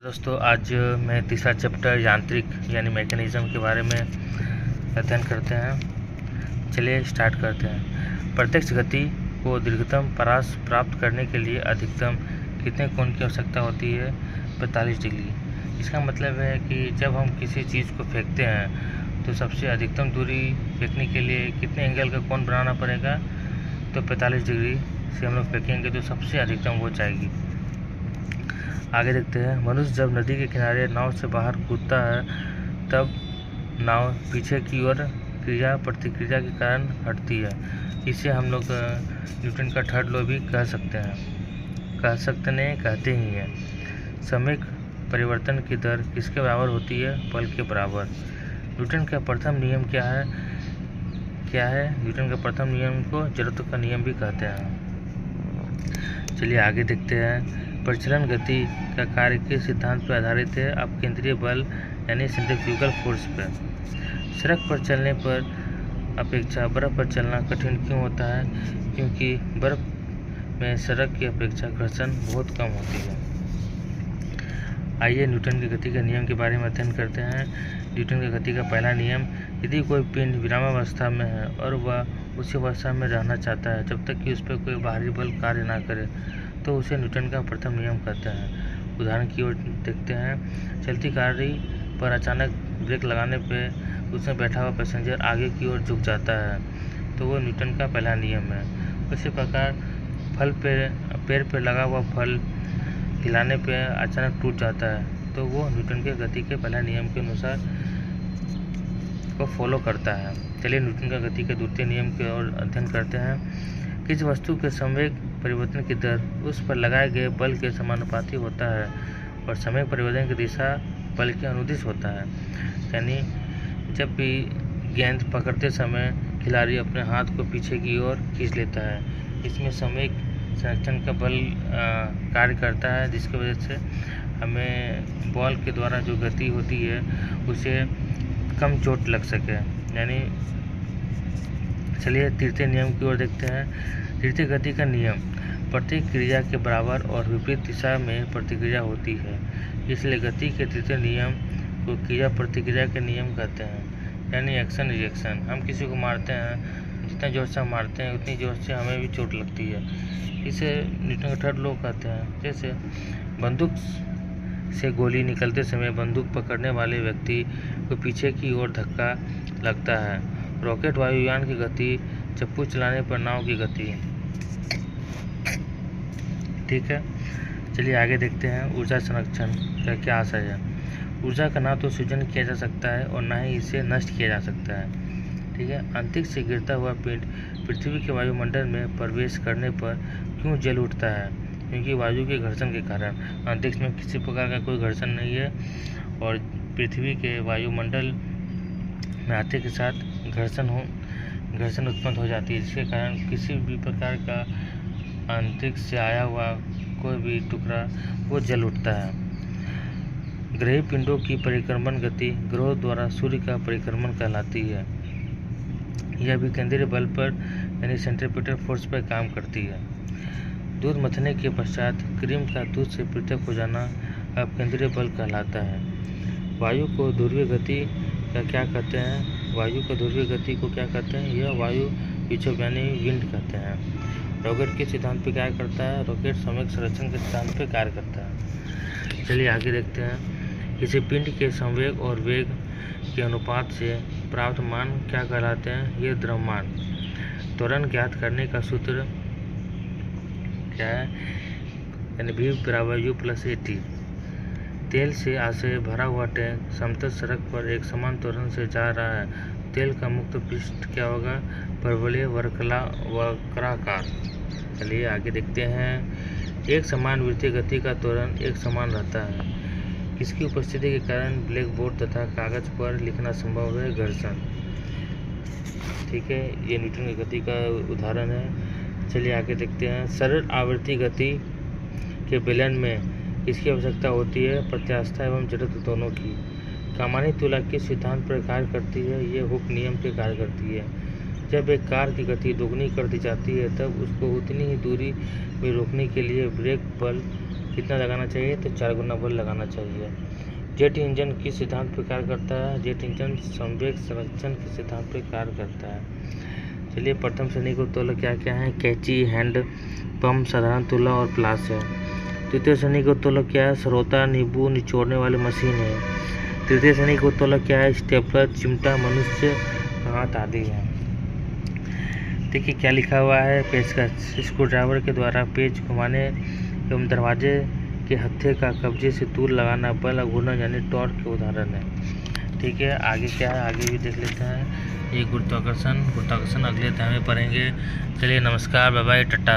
दोस्तों आज मैं तीसरा चैप्टर यांत्रिक यानी मैकेनिज्म के बारे में अध्ययन करते हैं। चलिए स्टार्ट करते हैं। प्रत्यक्ष गति को दीर्घतम परास प्राप्त करने के लिए अधिकतम कितने कोण की आवश्यकता होती है? 45 डिग्री। इसका मतलब है कि जब हम किसी चीज़ को फेंकते हैं तो सबसे अधिकतम दूरी फेंकने के लिए कितने एंगल का कोण बनाना पड़ेगा? तो 45 डिग्री से हम लोग फेंकेंगे तो सबसे अधिकतम हो जाएगी। आगे देखते हैं। मनुष्य जब नदी के किनारे नाव से बाहर कूदता है तब नाव पीछे की ओर क्रिया प्रतिक्रिया के कारण हटती है। इसे हम लोग न्यूटन का थर्ड लॉ भी कहते ही हैं। समय परिवर्तन की दर किसके बराबर होती है? बल के बराबर। न्यूटन का प्रथम नियम क्या है? न्यूटन का प्रथम नियम को जड़त्व का नियम भी कहते हैं। चलिए आगे देखते हैं। प्रचलन गति का कार्य किस सिद्धांत पर आधारित है? अपकेंद्रीय बल यानी सेंट्रीफ्यूगल फोर्स पर। सड़क पर चलने पर अपेक्षा बर्फ पर चलना कठिन क्यों होता है? क्योंकि बर्फ में सड़क की अपेक्षा घर्षण बहुत कम होती है। आइए न्यूटन की गति के नियम के बारे में अध्ययन करते हैं। न्यूटन की गति का पहला नियम, यदि कोई पिंड विरामावस्था में है और वह उसी अवस्था में रहना चाहता है जब तक कि उस पर कोई बाहरी बल कार्य ना करे तो उसे न्यूटन का प्रथम नियम कहते हैं। उदाहरण की ओर देखते हैं। चलती गाड़ी पर अचानक ब्रेक लगाने पर उसमें बैठा हुआ पैसेंजर आगे की ओर झुक जाता है तो वो न्यूटन का पहला नियम है। उसी प्रकार पेड़ पर लगा हुआ फल हिलाने पर अचानक टूट जाता है तो वो न्यूटन के गति के पहला नियम के अनुसार को फॉलो करता है। चलिए न्यूटन का गति के द्वितीय नियम की ओर अध्ययन करते हैं। किस वस्तु के संवेग परिवर्तन की दर उस पर लगाए गए बल के समानुपाती होता है और समय परिवर्तन की दिशा बल के अनुदिश होता है। यानी जब भी गेंद पकड़ते समय खिलाड़ी अपने हाथ को पीछे की ओर खींच लेता है, इसमें समय संरक्षण का बल कार्य करता है जिसकी वजह से हमें बॉल के द्वारा जो गति होती है उसे कम चोट लग सके। यानी चलिए तृतीय नियम की ओर देखते हैं। तृतीय गति का नियम, प्रत्येक क्रिया के बराबर और विपरीत दिशा में प्रतिक्रिया होती है, इसलिए गति के तृतीय नियम को क्रिया प्रतिक्रिया के नियम कहते हैं। यानी एक्शन रिएक्शन। हम किसी को मारते हैं, जितना जोर से हम मारते हैं उतनी जोर से हमें भी चोट लगती है, इसे न्यूटन का थर्ड लॉ कहते हैं। जैसे बंदूक से गोली निकलते समय बंदूक पकड़ने वाले व्यक्ति को पीछे की ओर धक्का लगता है। रॉकेट वायुयान की गति, चप्पू चलाने पर नाव की गति। ठीक है, चलिए आगे देखते हैं। ऊर्जा संरक्षण का क्या आशय है? ऊर्जा का ना तो सृजन किया जा सकता है और ना ही इसे नष्ट किया जा सकता है। ठीक है, अंतरिक्ष से गिरता हुआ पिंड पृथ्वी के वायुमंडल में प्रवेश करने पर क्यों जल उठता है? क्योंकि वायु के घर्षण के कारण। अंतरिक्ष में किसी प्रकार का कोई घर्षण नहीं है और पृथ्वी के वायुमंडल में आते के साथ घर्षण उत्पन्न हो जाती है, जिसके कारण किसी भी प्रकार का अंतरिक्ष से आया हुआ कोई भी टुकड़ा वो जल उठता है। ग्रही पिंडों की परिक्रमण गति ग्रहों द्वारा सूर्य का परिक्रमण कहलाती है। यह भी केंद्रीय बल पर यानी सेंट्रीपिटल फोर्स पर काम करती है। दूध मथने के पश्चात क्रीम का दूध से पृथक हो जाना अब केंद्रीय बल कहलाता है। वायु को ध्रुवीय गति का क्या कहते हैं? वायु को ध्रुवीय गति को क्या कहते हैं? यह वायु विक्षोभ यानी विंड कहते हैं। रॉकेट के सिद्धांत पे क्या करता है? रॉकेट समय संरक्षण के सिद्धांत पे कार्य करता है। चलिए आगे देखते हैं। किसी पिंड के संवेग और वेग के अनुपात से प्राप्त मान क्या कहलाते हैं? ये द्रव्यमान। त्वरण ज्ञात करने का सूत्र क्या है? यानी V = U + AT। तेल से आशय भरा हुआ टैंक समतल सड़क पर एक समान त्वरण से जा रहा है। तेल का मुक्त पृष्ठ क्या होगा? परवलय वक्राकार। चलिए आगे देखते हैं। एक समान वृत्तीय गति का त्वरण एक समान रहता है। किसकी उपस्थिति के कारण ब्लैक बोर्ड तथा कागज पर लिखना संभव है? घर्षण। ठीक है, ये न्यूटन की गति का उदाहरण है। चलिए आगे देखते हैं। सरल आवृत्ति गति के बेलन में किसकी आवश्यकता होती है? प्रत्यास्था एवं जड़त्व दोनों की। कमानी तुला किस सिद्धांत पर कार्य करती है? ये हुक नियम पे कार्य करती है। जब एक कार की गति दोगुनी कर दी जाती है तब उसको उतनी ही दूरी में रोकने के लिए ब्रेक बल कितना लगाना चाहिए, तो 4 गुना बल लगाना चाहिए। जेट इंजन किस सिद्धांत पर कार्य करता है? जेट इंजन संवेग संरक्षण के सिद्धांत पर कार्य करता है। चलिए प्रथम श्रेणी के उत्तोलक क्या क्या है? कैंची, हैंड पंप, साधारण तुला और प्लास है। तृतीय श्रेणी के उत्तोलक क्या है? सरोता, नींबू निचोड़ने वाली मशीन है। तृतीय श्रेणी के उत्तोलक क्या है? स्टेपलर, चिमटा, मनुष्य हाथ आदि है। देखिए क्या लिखा हुआ है, पेचकस स्क्रू ड्राइवर के द्वारा पेच घुमाने एवं दरवाजे के हत्थे का कब्जे से दूर लगाना बल घूर्णन यानी टॉर्क के उदाहरण है। ठीक है, आगे क्या है, आगे भी देख लेते हैं। ये गुरुत्वाकर्षण अगले अध्याय में पढ़ेंगे। चलिए नमस्कार, बाय बाय, टाटा।